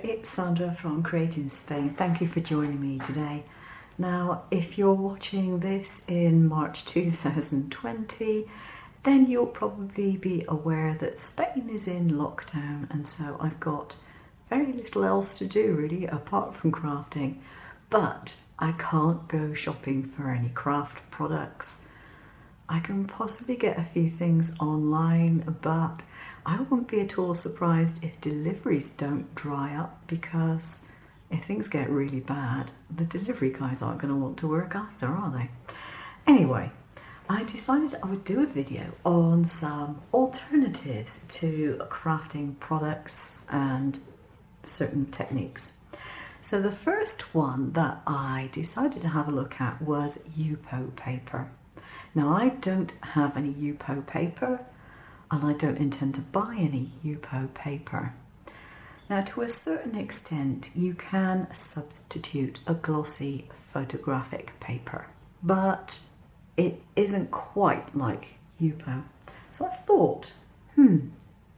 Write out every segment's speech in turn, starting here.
it's Sandra from createinspain. Thank you for joining me today. Now, if you're watching this in March 2020, then you'll probably be aware that Spain is in lockdown, and so I've got very little else to do really apart from crafting. But I can't go shopping for any craft products. I can possibly get a few things online, but I wouldn't be at all surprised if deliveries don't dry up, because if things get really bad, the delivery guys aren't going to want to work either, are they? Anyway, I decided I would do a video on some alternatives to crafting products and certain techniques. So the first one that I decided to have a look at was Yupo paper. Now, I don't have any Yupo paper, and I don't intend to buy any Yupo paper. Now, to a certain extent, you can substitute a glossy photographic paper, but it isn't quite like Yupo. So I thought,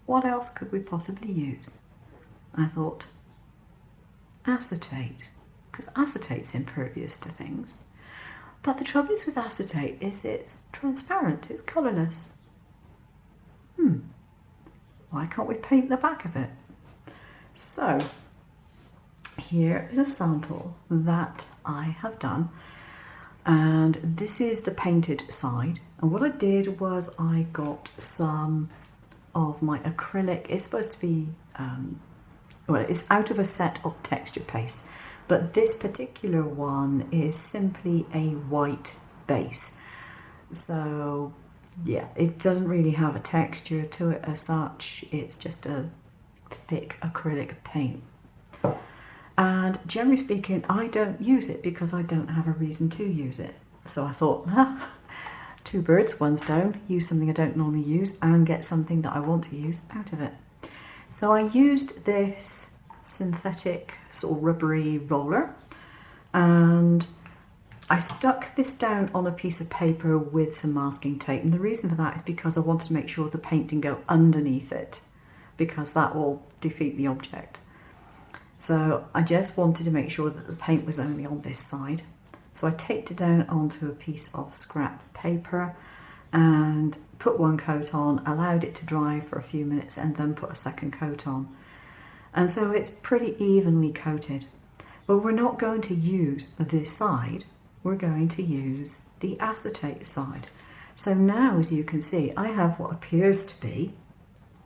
what else could we possibly use? I thought, acetate, because acetate's impervious to things. But the trouble is with acetate is it's transparent, it's colourless. Why can't we paint the back of it? So here is a sample that I have done, and this is the painted side. And what I did was I got some of my acrylic. It's supposed to be, well, it's out of a set of texture paste, but this particular one is simply a white base. So yeah, it doesn't really have a texture to it as such. It's just a thick acrylic paint. And generally speaking, I don't use it because I don't have a reason to use it. So I thought, two birds, one stone, use something I don't normally use and get something that I want to use out of it. So I used this synthetic sort of rubbery roller, and I stuck this down on a piece of paper with some masking tape, and the reason for that is because I wanted to make sure the paint didn't go underneath it, because that will defeat the object. So I just wanted to make sure that the paint was only on this side. So I taped it down onto a piece of scrap paper and put one coat on, allowed it to dry for a few minutes, and then put a second coat on. And so it's pretty evenly coated. But we're not going to use this side. We're going to use the acetate side. So now, as you can see, I have what appears to be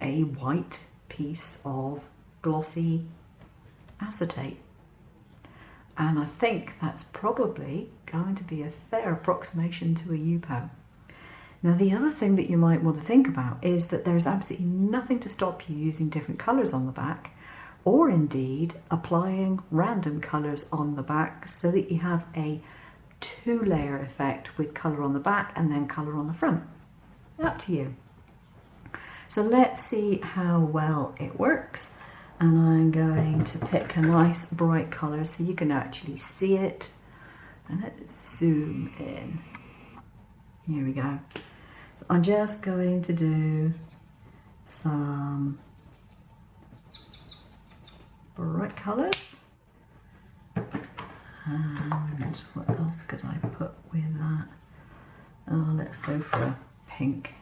a white piece of glossy acetate. And I think that's probably going to be a fair approximation to a Yupo. Now, the other thing that you might want to think about is that there is absolutely nothing to stop you using different colours on the back, or indeed applying random colours on the back so that you have a two-layer effect with colour on the back and then colour on the front. Up to you. So let's see how well it works. And I'm going to pick a nice bright colour so you can actually see it. And let's zoom in. Here we go. So I'm just going to do some bright colours. And what else could I put with that? Oh, let's go for a pink.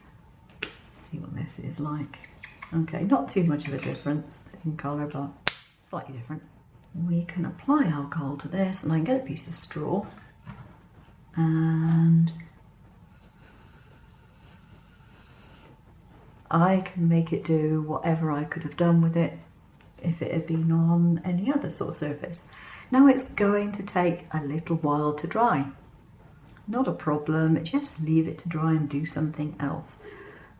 See what this is like. Okay, not too much of a difference in colour, but slightly different. We can apply alcohol to this, and I can get a piece of straw and I can make it do whatever I could have done with it if it had been on any other sort of surface. Now it's going to take a little while to dry. Not a problem, just leave it to dry and do something else.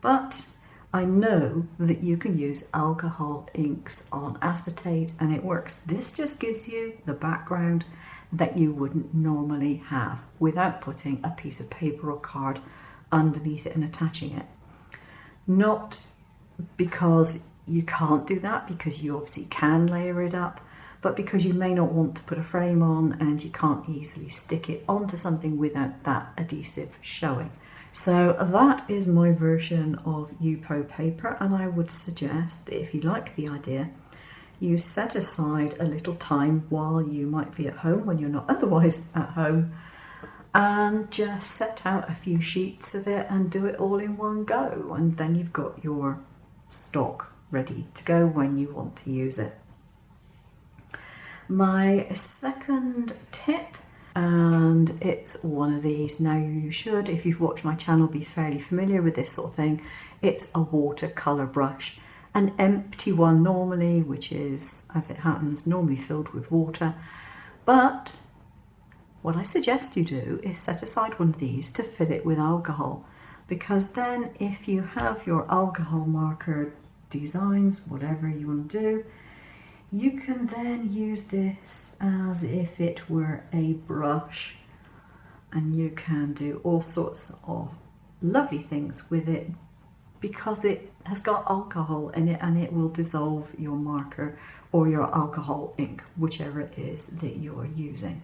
But I know that you can use alcohol inks on acetate and it works. This just gives you the background that you wouldn't normally have without putting a piece of paper or card underneath it and attaching it. Not because you can't do that, because you obviously can layer it up, but because you may not want to put a frame on and you can't easily stick it onto something without that adhesive showing. So that is my version of Yupo paper, and I would suggest that if you like the idea, you set aside a little time while you might be at home when you're not otherwise at home, and just set out a few sheets of it and do it all in one go, and then you've got your stock ready to go when you want to use it. My second tip, and it's one of these, now you should, if you've watched my channel, be fairly familiar with this sort of thing. It's a watercolour brush, an empty one normally, which is, as it happens, normally filled with water. But what I suggest you do is set aside one of these to fill it with alcohol, because then if you have your alcohol marker designs, whatever you want to do, you can then use this as if it were a brush, and you can do all sorts of lovely things with it because it has got alcohol in it, and it will dissolve your marker or your alcohol ink, whichever it is that you're using.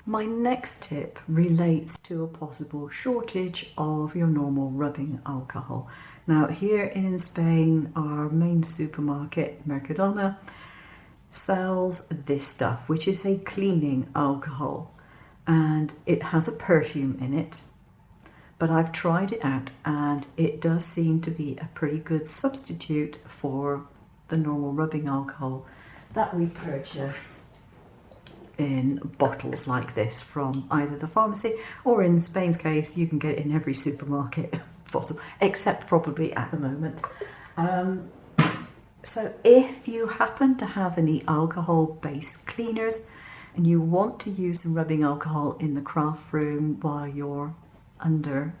My next tip relates to a possible shortage of your normal rubbing alcohol. Now, here in Spain, our main supermarket, Mercadona, sells this stuff, which is a cleaning alcohol, and it has a perfume in it, but I've tried it out and it does seem to be a pretty good substitute for the normal rubbing alcohol that we purchase in bottles like this from either the pharmacy, or in Spain's case you can get it in every supermarket possible, except probably at the moment. So if you happen to have any alcohol-based cleaners and you want to use some rubbing alcohol in the craft room while you're under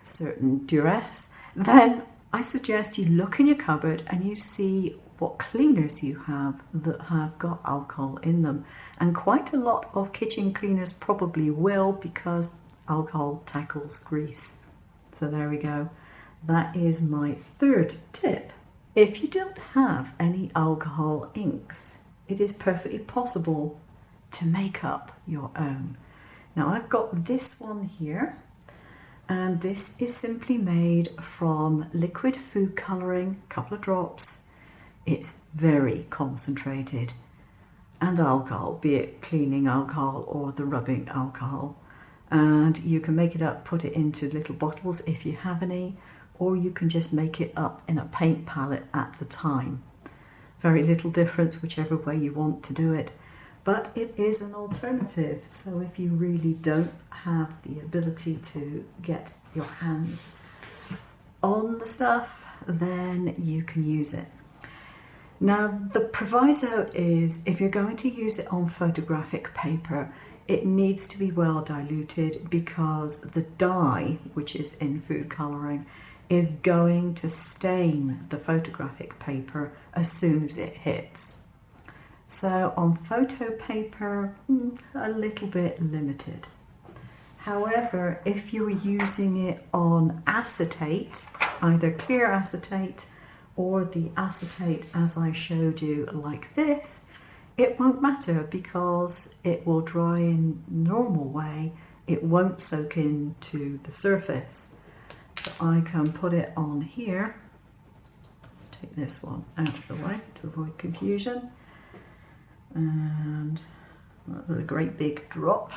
certain duress, then I suggest you look in your cupboard and you see what cleaners you have that have got alcohol in them. And quite a lot of kitchen cleaners probably will, because alcohol tackles grease. So there we go. That is my third tip. If you don't have any alcohol inks, it is perfectly possible to make up your own. Now, I've got this one here, and this is simply made from liquid food colouring, a couple of drops. It's very concentrated, and alcohol, be it cleaning alcohol or the rubbing alcohol. And you can make it up, put it into little bottles if you have any, or you can just make it up in a paint palette at the time. Very little difference whichever way you want to do it, but it is an alternative. So if you really don't have the ability to get your hands on the stuff, then you can use it. Now, the proviso is if you're going to use it on photographic paper, it needs to be well diluted, because the dye, which is in food colouring, is going to stain the photographic paper as soon as it hits. So on photo paper, a little bit limited. However, if you're using it on acetate, either clear acetate or the acetate as I showed you like this, it won't matter because it will dry in normal way. It won't soak into the surface. So I can put it on here. Let's take this one out of the way to avoid confusion. And that's a great big drop.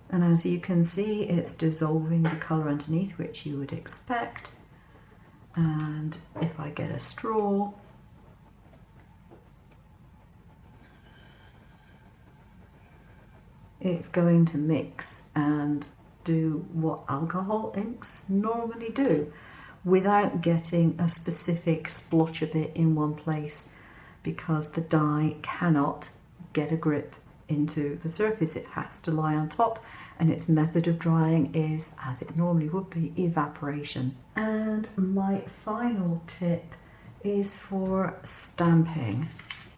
And as you can see, it's dissolving the colour underneath, which you would expect. And if I get a straw, it's going to mix and do what alcohol inks normally do without getting a specific splotch of it in one place, because the dye cannot get a grip into the surface. It has to lie on top, and its method of drying is, as it normally would be, evaporation. And my final tip is for stamping.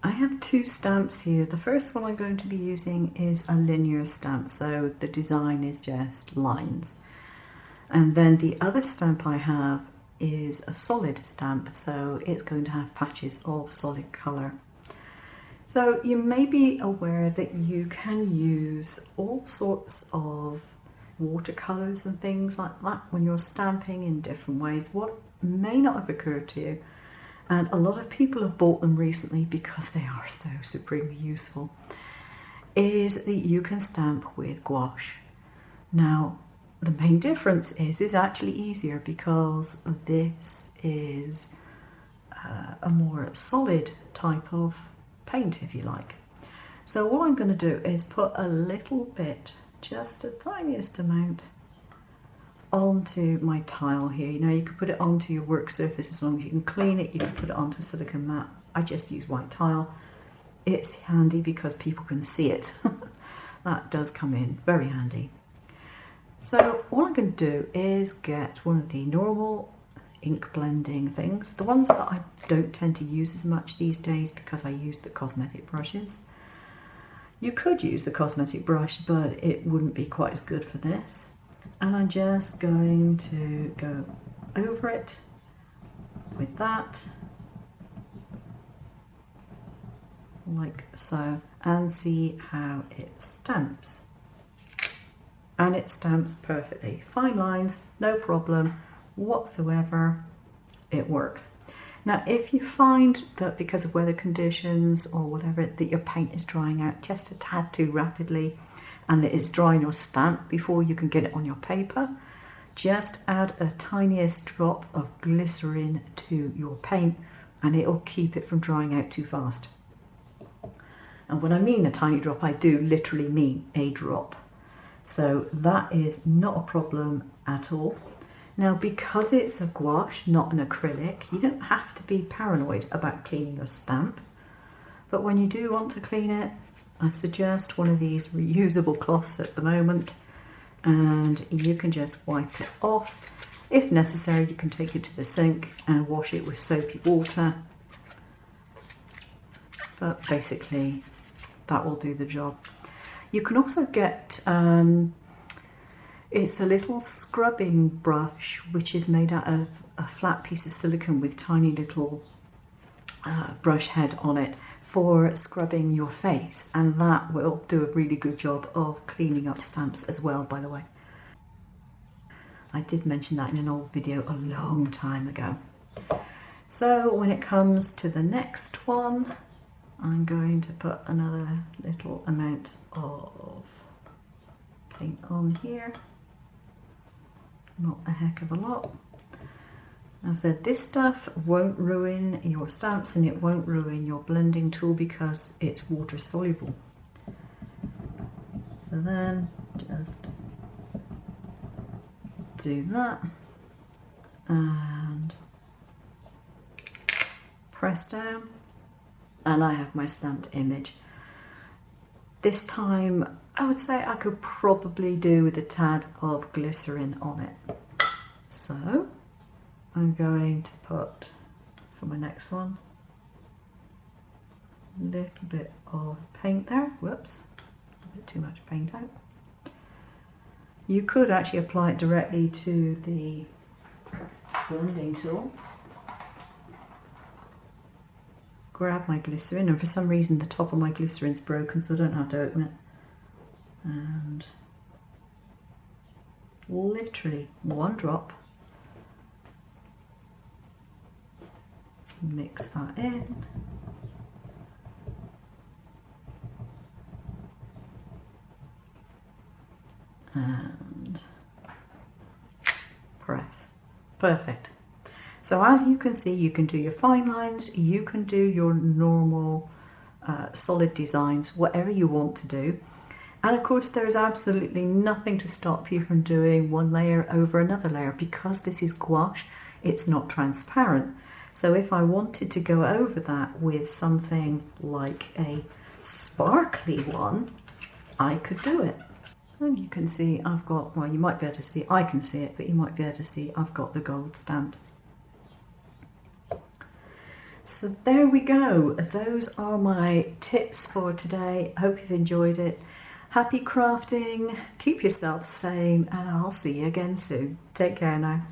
I have two stamps here. The first one I'm going to be using is a linear stamp, so the design is just lines. And then the other stamp I have is a solid stamp, so it's going to have patches of solid colour. So you may be aware that you can use all sorts of watercolours and things like that when you're stamping in different ways. What may not have occurred to you and a lot of people have bought them recently because they are so supremely useful, is that you can stamp with gouache. Now, the main difference is it's actually easier because this is a more solid type of paint, if you like. So what I'm going to do is put a little bit, just the tiniest amount, onto my tile here. You know, you can put it onto your work surface as long as you can clean it. You can put it onto a silicone mat. I just use white tile. It's handy because people can see it. That does come in very handy. So what I'm going to do is get one of the normal ink blending things, the ones that I don't tend to use as much these days because I use the cosmetic brushes. You could use the cosmetic brush, but it wouldn't be quite as good for this. And I'm just going to go over it with that, like so, and see how it stamps. And it stamps perfectly. Fine lines, no problem whatsoever, it works. Now, if you find that because of weather conditions or whatever, that your paint is drying out just a tad too rapidly and that it's drying your stamp before you can get it on your paper, just add a tiniest drop of glycerin to your paint and it'll keep it from drying out too fast. And when I mean a tiny drop, I do literally mean a drop. So that is not a problem at all. Now, because it's a gouache, not an acrylic, you don't have to be paranoid about cleaning your stamp. But when you do want to clean it, I suggest one of these reusable cloths at the moment, and you can just wipe it off. If necessary, you can take it to the sink and wash it with soapy water. But basically, that will do the job. You can also get it's a little scrubbing brush which is made out of a flat piece of silicone with tiny little brush head on it for scrubbing your face, and that will do a really good job of cleaning up stamps as well, by the way. I did mention that in an old video a long time ago. So when it comes to the next one, I'm going to put another little amount of paint on here. Not a heck of a lot. As I said, this stuff won't ruin your stamps and it won't ruin your blending tool because it's water soluble. So then just do that and press down, and I have my stamped image. This time I would say I could probably do with a tad of glycerin on it. So I'm going to put, for my next one, a little bit of paint there. Whoops, a bit too much paint out. You could actually apply it directly to the blending tool. Grab my glycerin, and for some reason the top of my glycerin's broken, so I don't have to open it. And literally one drop, mix that in, and press. Perfect. So as you can see, you can do your fine lines, you can do your normal solid designs, whatever you want to do. And of course, there is absolutely nothing to stop you from doing one layer over another layer. Because this is gouache, it's not transparent. So if I wanted to go over that with something like a sparkly one, I could do it. And you can see I've got, well, you might be able to see, I can see it, but you might be able to see I've got the gold stamped. So there we go. Those are my tips for today. I hope you've enjoyed it. Happy crafting, keep yourself sane, and I'll see you again soon. Take care now.